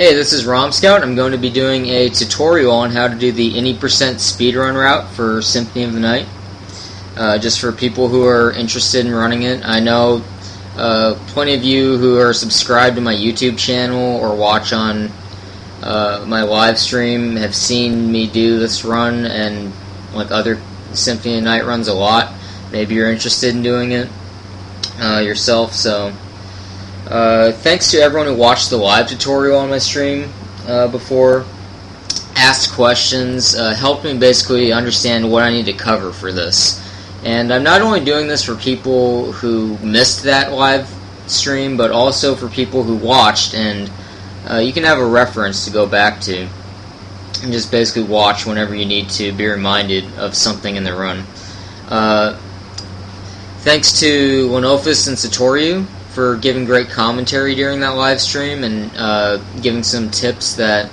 Hey, this is RomScout. I'm going to be doing a tutorial on how to do the any % speedrun route for Symphony of the Night. Just for people who are interested in running it. I know plenty of you who are subscribed to my YouTube channel or watch on my live stream have seen me do this run and like other Symphony of the Night runs a lot. Maybe you're interested in doing it yourself, so thanks to everyone who watched the live tutorial on my stream before, asked questions, helped me basically understand what I need to cover for this. And I'm not only doing this for people who missed that live stream, but also for people who watched, and you can have a reference to go back to and just basically watch whenever you need to be reminded of something in the run. Thanks to Lenofus and Satoriu for giving great commentary during that live stream and giving some tips that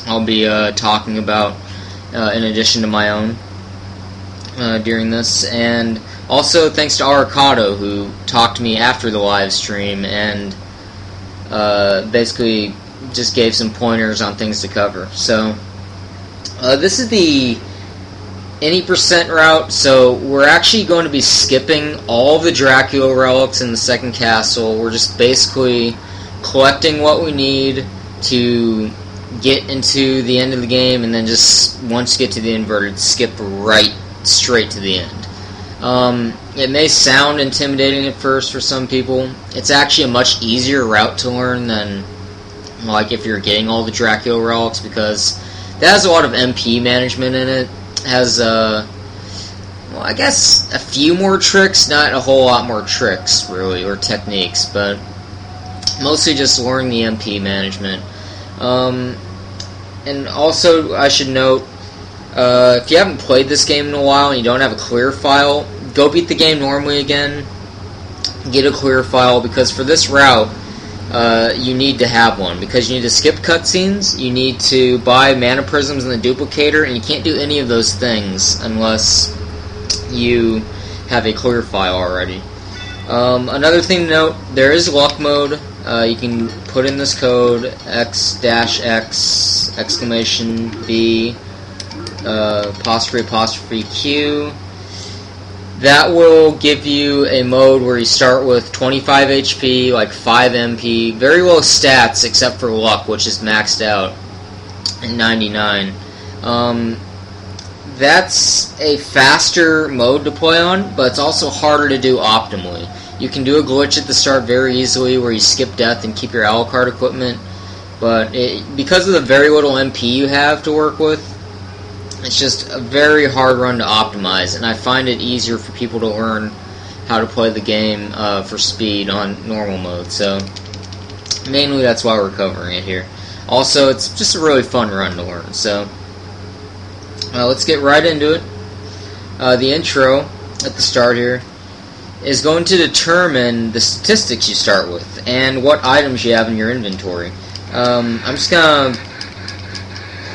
I'll be talking about in addition to my own during this. And also thanks to Arcado, who talked to me after the live stream and basically just gave some pointers on things to cover. So this is the any % route, so we're actually going to be skipping all the Dracula relics in the second castle. We're just basically collecting what we need to get into the end of the game, and then just once you get to the inverted, skip right straight to the end. It may sound intimidating at first for some people. It's actually a much easier route to learn than like if you're getting all the Dracula relics, because that has a lot of MP management in it. Has well, I guess a few more tricks, not a whole lot more tricks really, or techniques, but mostly just learning the MP management. And also I should note, if you haven't played this game in a while and you don't have a clear file, go beat the game normally again, get a clear file, because for this route you need to have one, because you need to skip cutscenes, you need to buy mana prisms in the duplicator, and you can't do any of those things unless you have a clear file already. Another thing to note, there is luck mode. You can put in this code X-X !B apostrophe Q. That will give you a mode where you start with 25 HP, like 5 MP, very low stats except for luck, which is maxed out at 99. That's a faster mode to play on, but it's also harder to do optimally. You can do a glitch at the start very easily where you skip death and keep your Alucard equipment, but because of the very little MP you have to work with, it's just a very hard run to optimize, and I find it easier for people to learn how to play the game for speed on normal mode, so mainly that's why we're covering it here. Also, it's just a really fun run to learn, so let's get right into it. The intro at the start here is going to determine the statistics you start with and what items you have in your inventory. I'm just going to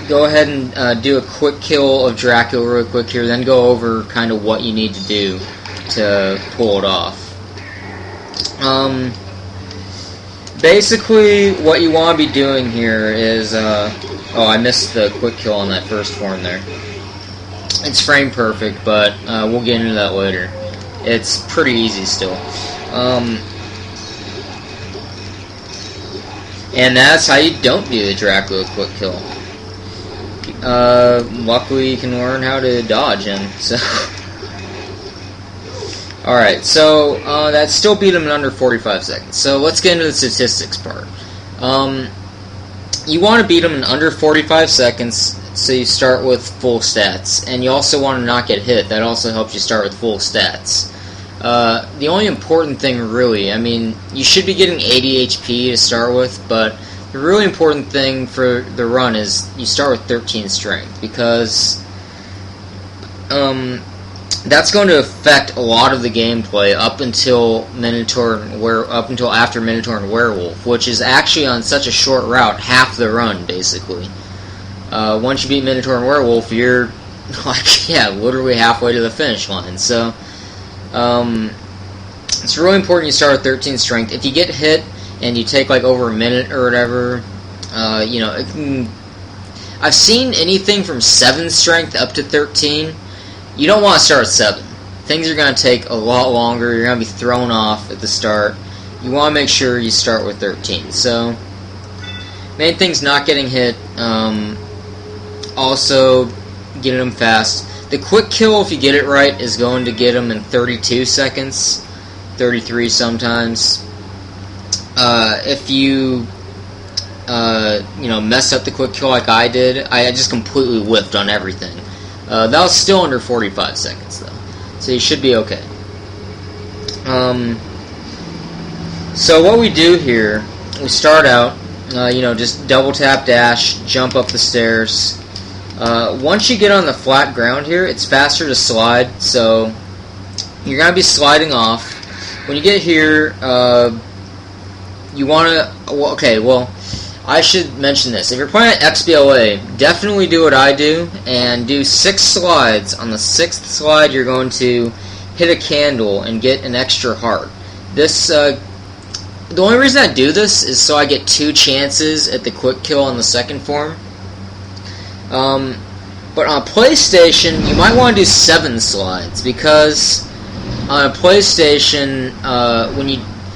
go ahead and do a quick kill of Dracula real quick here, then go over kind of what you need to do to pull it off. Basically, what you want to be doing here is, oh, I missed the quick kill on that first form there. It's frame perfect, but we'll get into that later. It's pretty easy still. And that's how you don't do the Dracula quick kill. Luckily you can learn how to dodge him, so alright, so that still beat him in under 45 seconds. So let's get into the statistics part. You want to beat him in under 45 seconds, so you start with full stats, and you also want to not get hit. That also helps you start with full stats. The only important thing really, I mean, you should be getting 80 HP to start with, but the really important thing for the run is you start with 13 strength, because that's going to affect a lot of the gameplay up until after Minotaur and Werewolf, which is actually on such a short route, half the run basically. Once you beat Minotaur and Werewolf, you're like, yeah, literally halfway to the finish line. So it's really important you start with 13 strength. If you get hit and you take like over a minute or whatever, I've seen anything from 7 strength up to 13. You don't want to start at 7. Things are going to take a lot longer. You're going to be thrown off at the start. You want to make sure you start with 13. So, main thing's not getting hit. Also, getting them fast. The quick kill, if you get it right, is going to get them in 32 seconds. 33 sometimes. If you mess up the quick kill like I did, I just completely whiffed on everything. That was still under 45 seconds, though. So you should be okay. So what we do here, we start out, just double tap dash, jump up the stairs. Once you get on the flat ground here, it's faster to slide, so you're going to be sliding off. When you get here, you want to... I should mention this. If you're playing at XBLA, definitely do what I do, and do 6 slides. On the 6th slide, you're going to hit a candle and get an extra heart. This, the only reason I do this is so I get 2 chances at the quick kill on the second form. But on a PlayStation, you might want to do 7 slides, because on a PlayStation,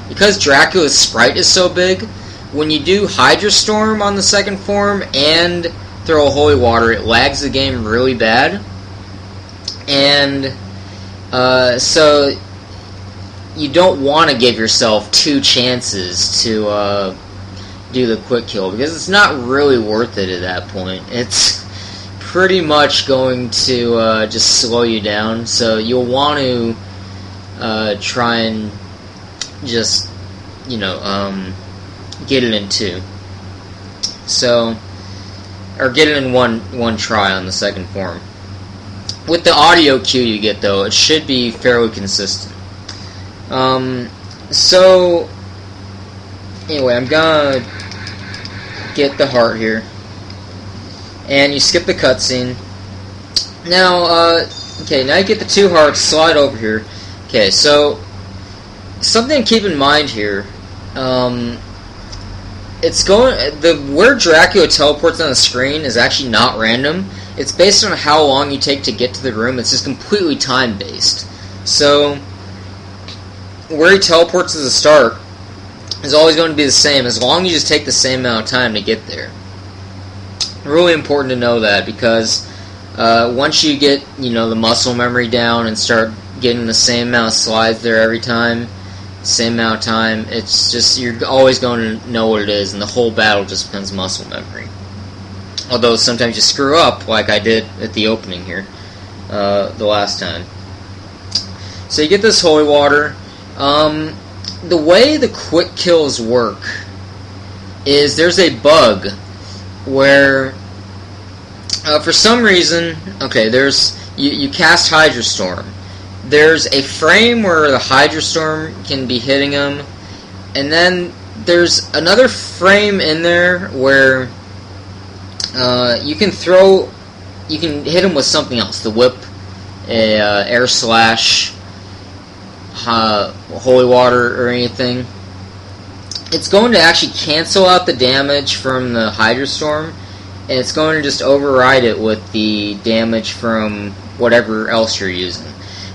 because Dracula's sprite is so big, when you do Hydra Storm on the second form and throw a Holy Water, it lags the game really bad. And so you don't want to give yourself 2 chances to do the quick kill, because it's not really worth it at that point. It's pretty much going to just slow you down, so you'll want to try and just, get it in 2. So, or get it in one try on the second form. With the audio cue you get, though, it should be fairly consistent. So, anyway, I'm gonna get the heart here. And you skip the cutscene. Now, now you get the 2 hearts, slide over here. Okay, so, something to keep in mind here, where Dracula teleports on the screen is actually not random. It's based on how long you take to get to the room. It's just completely time-based. So, where he teleports at the start is always going to be the same, as long as you just take the same amount of time to get there. Really important to know that, because once you get, the muscle memory down and start getting the same amount of slides there every time, same amount of time, it's just, you're always going to know what it is, and the whole battle just becomes muscle memory. Although sometimes you screw up, like I did at the opening here, the last time. So you get this Holy Water. The way the quick kills work is there's a bug where, for some reason, you cast Hydra Storm. There's a frame where the Hydra Storm can be hitting him, and then there's another frame in there where you can hit him with something else, the whip, air slash, Holy Water, or anything. It's going to actually cancel out the damage from the Hydra Storm, and it's going to just override it with the damage from whatever else you're using.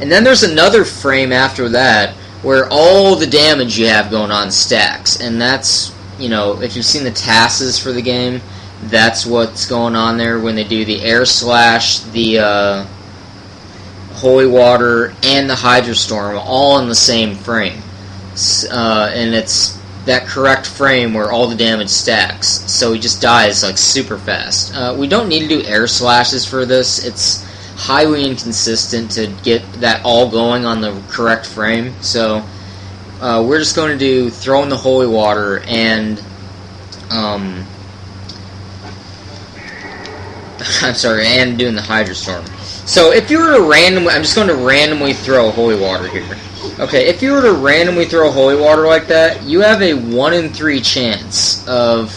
And then there's another frame after that where all the damage you have going on stacks. And that's, if you've seen the TASes for the game, that's what's going on there when they do the air slash, the Holy Water, and the Hydra Storm all in the same frame. And it's that correct frame where all the damage stacks. So he just dies super fast. We don't need to do air slashes for this. It's highly inconsistent to get that all going on the correct frame, so we're just going to do throwing the Holy Water and and doing the Hydra Storm. So if you were to I'm just going to randomly throw Holy Water here. Okay, if you were to randomly throw Holy Water like that, you have a 1 in 3 chance of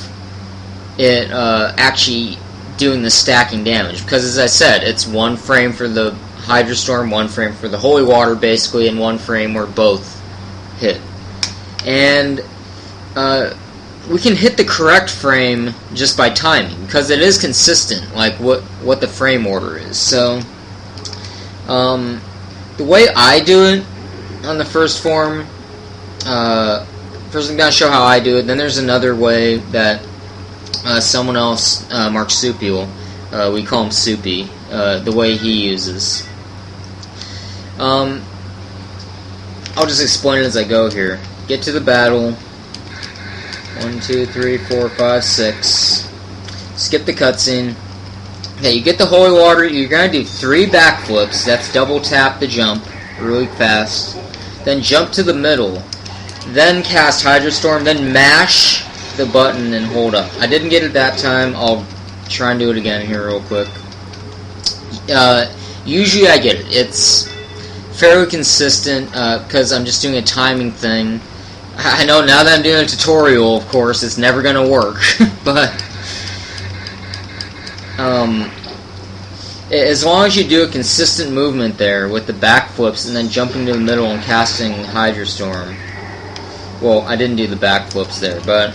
it actually doing the stacking damage, because as I said, it's 1 frame for the Hydra Storm, 1 frame for the Holy Water, basically, and 1 frame where both hit. And we can hit the correct frame just by timing, because it is consistent, like what the frame order is. So, the way I do it on the first form, first I'm going to show how I do it, then there's another way that someone else, Mark Soupy, we call him Soupy, the way he uses. I'll just explain it as I go here. Get to the battle. 1, 2, 3, 4, 5, 6. Skip the cutscene. Okay, you get the holy water. You're going to do 3 backflips. That's double tap the jump really fast. Then jump to the middle. Then cast Hydro Storm. Then mash the button and hold up. I didn't get it that time. I'll try and do it again here real quick. Usually I get it. It's fairly consistent because I'm just doing a timing thing. I know now that I'm doing a tutorial, of course, it's never going to work, but as long as you do a consistent movement there with the backflips and then jumping to the middle and casting Hydro Storm. Well, I didn't do the backflips there, but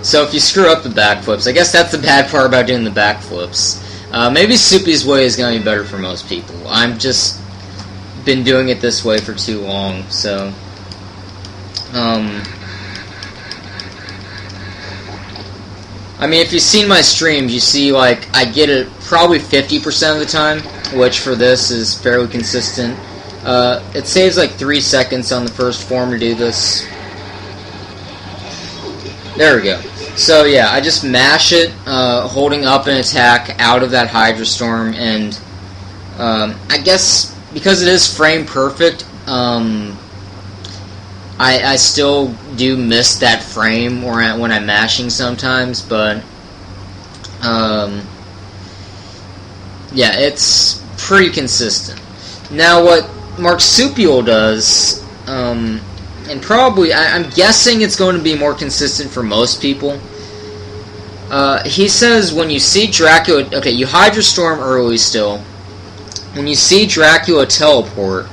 so if you screw up the backflips, I guess that's the bad part about doing the backflips. Maybe Soupy's way is going to be better for most people. I've just been doing it this way for too long, so I mean, if you've seen my streams, you see, like, I get it probably 50% of the time, which for this is fairly consistent. It saves like 3 seconds on the first form to do this. There we go. So yeah, I just mash it, holding up an attack out of that Hydro Storm, and I guess because it is frame perfect, I still do miss that frame when I'm mashing sometimes, but yeah, it's pretty consistent. Now what Marsupial does, and probably, I'm guessing it's going to be more consistent for most people. He says when you see Dracula, okay, you Hydro Storm early still. When you see Dracula teleport,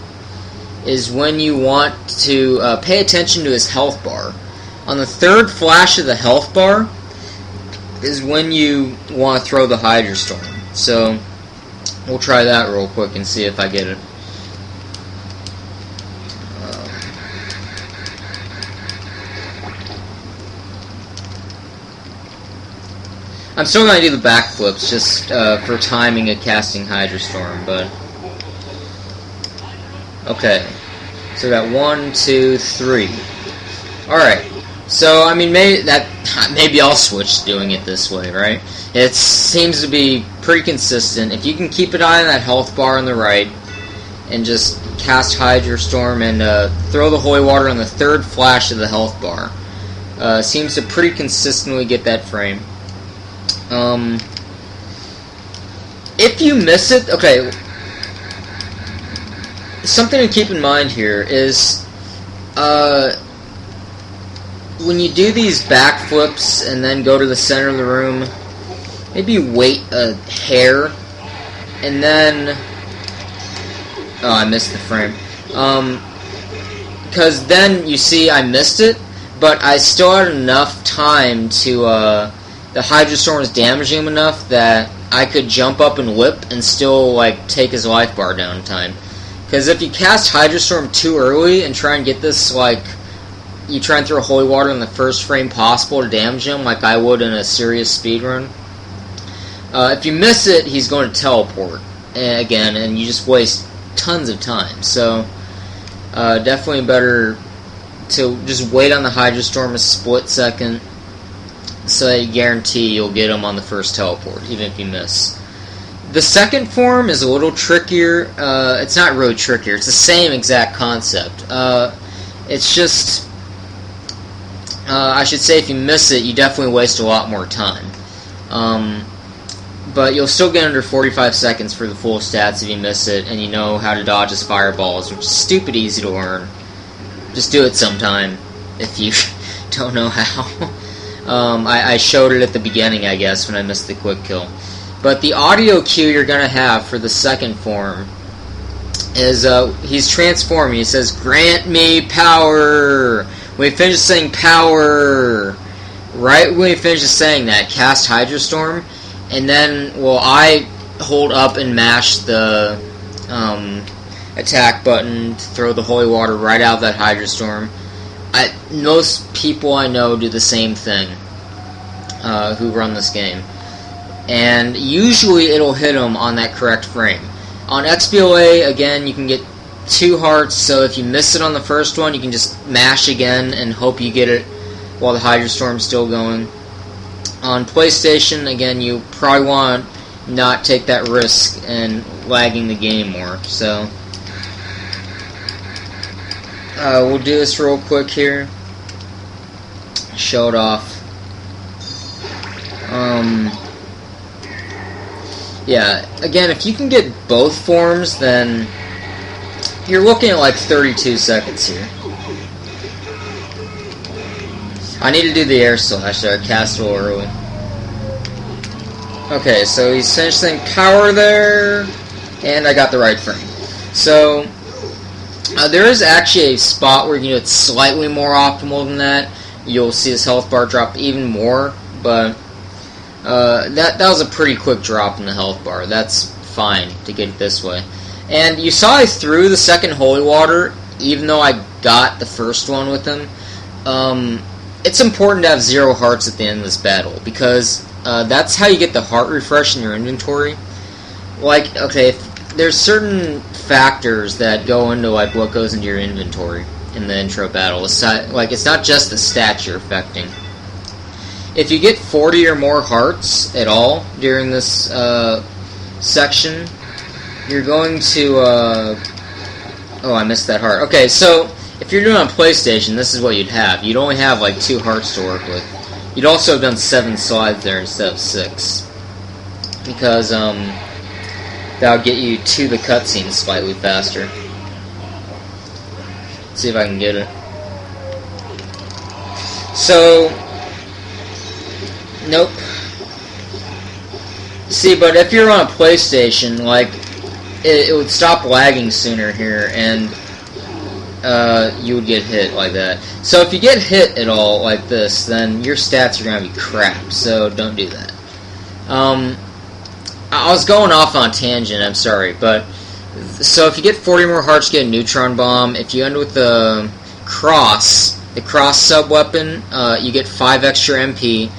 is when you want to pay attention to his health bar. On the third flash of the health bar is when you want to throw the Hydro Storm. So we'll try that real quick and see if I get it. I'm still going to do the backflips just for timing of casting Hydro Storm, but okay. So we got 1, 2, 3. Alright. So, I mean, maybe I'll switch to doing it this way, right? It seems to be pretty consistent. If you can keep an eye on that health bar on the right and just cast Hydro Storm and throw the Holy Water on the third flash of the health bar, seems to pretty consistently get that frame. If you miss it, okay, something to keep in mind here is, when you do these backflips and then go to the center of the room, maybe wait a hair, and then, oh, I missed the frame, because then, you see, I missed it, but I still had enough time to, the Hydro Storm was damaging him enough that I could jump up and whip and still, like, take his life bar down in time. Because if you cast Hydro Storm too early and try and get this, like, you try and throw Holy Water in the first frame possible to damage him, like I would in a serious speedrun, if you miss it, he's going to teleport again, and you just waste tons of time. So, definitely better to just wait on the Hydro Storm a split second, so that you guarantee you'll get him on the first teleport, even if you miss. The second form is a little trickier. It's not really trickier. It's the same exact concept. It's just, I should say, if you miss it, you definitely waste a lot more time. But you'll still get under 45 seconds for the full stats if you miss it, and you know how to dodge his fireballs, which is stupid easy to learn. Just do it sometime if you don't know how. I showed it at the beginning, I guess, when I missed the quick kill. But the audio cue you're going to have for the second form is he's transforming. He says, "Grant me power." When he finishes saying power, right when he finishes saying that, cast Hydro Storm, and then, well, I hold up and mash the attack button to throw the holy water right out of that Hydro Storm. Most people I know do the same thing who run this game. And usually it'll hit them on that correct frame. On XBLA, again, you can get 2 hearts, so if you miss it on the first one, you can just mash again and hope you get it while the Hydro Storm's still going. On PlayStation, again, you probably want to not take that risk and lagging the game more. So we'll do this real quick here. Show it off. Yeah, again, if you can get both forms, then you're looking at like 32 seconds here. I need to do the air slash there, cast a little early. Okay, so he's finished saying power there, and I got the right frame. So, there is actually a spot where you can do it slightly more optimal than that. You'll see his health bar drop even more, but that was a pretty quick drop in the health bar. That's fine to get it this way. And you saw I threw the second holy water, even though I got the first one with him. It's important to have 0 hearts at the end of this battle, because that's how you get the heart refresh in your inventory. Like, okay, there's certain factors that go into like what goes into your inventory in the intro battle. It's not just the stats you're affecting. If you get 40 or more hearts at all during this section, you're going to... oh, I missed that heart. Okay, so if you're doing it on PlayStation, this is what you'd have. You'd only have like 2 hearts to work with. You'd also have done 7 slides there instead of 6. Because that'll get you to the cutscene slightly faster. Let's see if I can get it. So... Nope. See, but if you're on a PlayStation, like, it would stop lagging sooner here, and you would get hit like that. So if you get hit at all like this, then your stats are going to be crap, so don't do that. I was going off on a tangent, I'm sorry, but... So if you get 40 more hearts, you get a neutron bomb. If you end with the cross sub-weapon, you get 5 extra MP.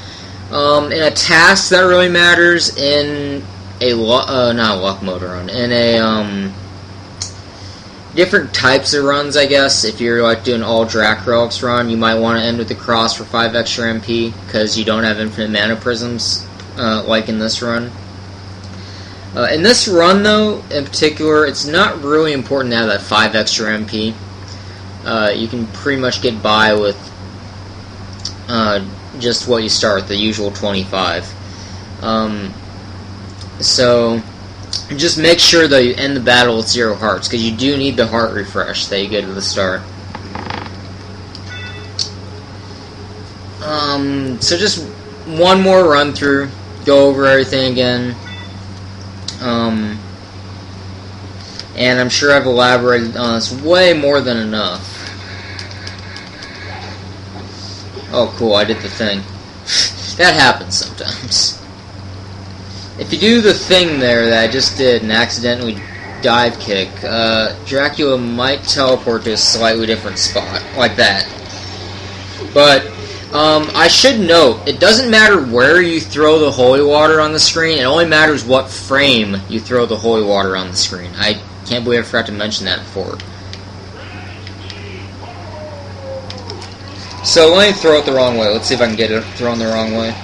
In a task that really matters, in a not a luck mode run, in a different types of runs, I guess. If you're like doing all Dracula run, you might want to end with the cross for 5 extra MP because you don't have infinite mana prisms like in this run. In this run, though, in particular, it's not really important to have that 5 extra MP. You can pretty much get by with just what you start, the usual 25. So just make sure that you end the battle with 0 hearts, because you do need the heart refresh that you get at the start. So just one more run through, go over everything again. And I'm sure I've elaborated on this way more than enough. Oh, cool, I did the thing. That happens sometimes. If you do the thing there that I just did and accidentally dive kick, Dracula might teleport to a slightly different spot, like that. But, I should note, it doesn't matter where you throw the holy water on the screen, it only matters what frame you throw the holy water on the screen. I can't believe I forgot to mention that before. So let me throw it the wrong way. Let's see if I can get it thrown the wrong way.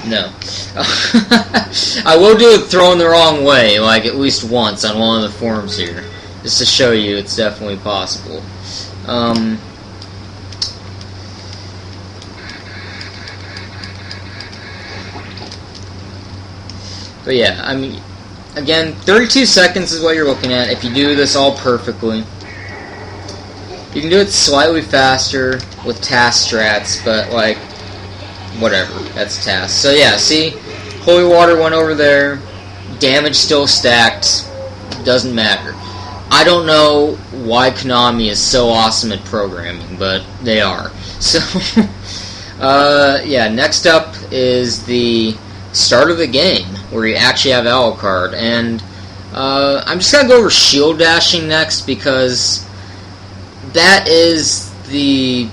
No. I will do it thrown the wrong way, like at least once on one of the forums here, just to show you it's definitely possible. But yeah, I mean, again, 32 seconds is what you're looking at if you do this all perfectly. You can do it slightly faster with task strats, but like, whatever, that's task. So yeah, see, holy water went over there, damage still stacked, doesn't matter. I don't know why Konami is so awesome at programming, but they are. So, yeah, next up is the start of the game, where you actually have Alucard, and I'm just going to go over shield dashing next, because that is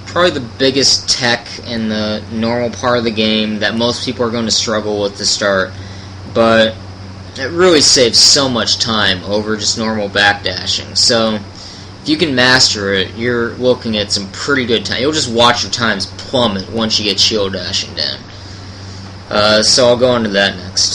probably the biggest tech in the normal part of the game that most people are going to struggle with to start, but it really saves so much time over just normal backdashing. So if you can master it, you're looking at some pretty good time. You'll just watch your times plummet once you get shield dashing down. So I'll go on to that next.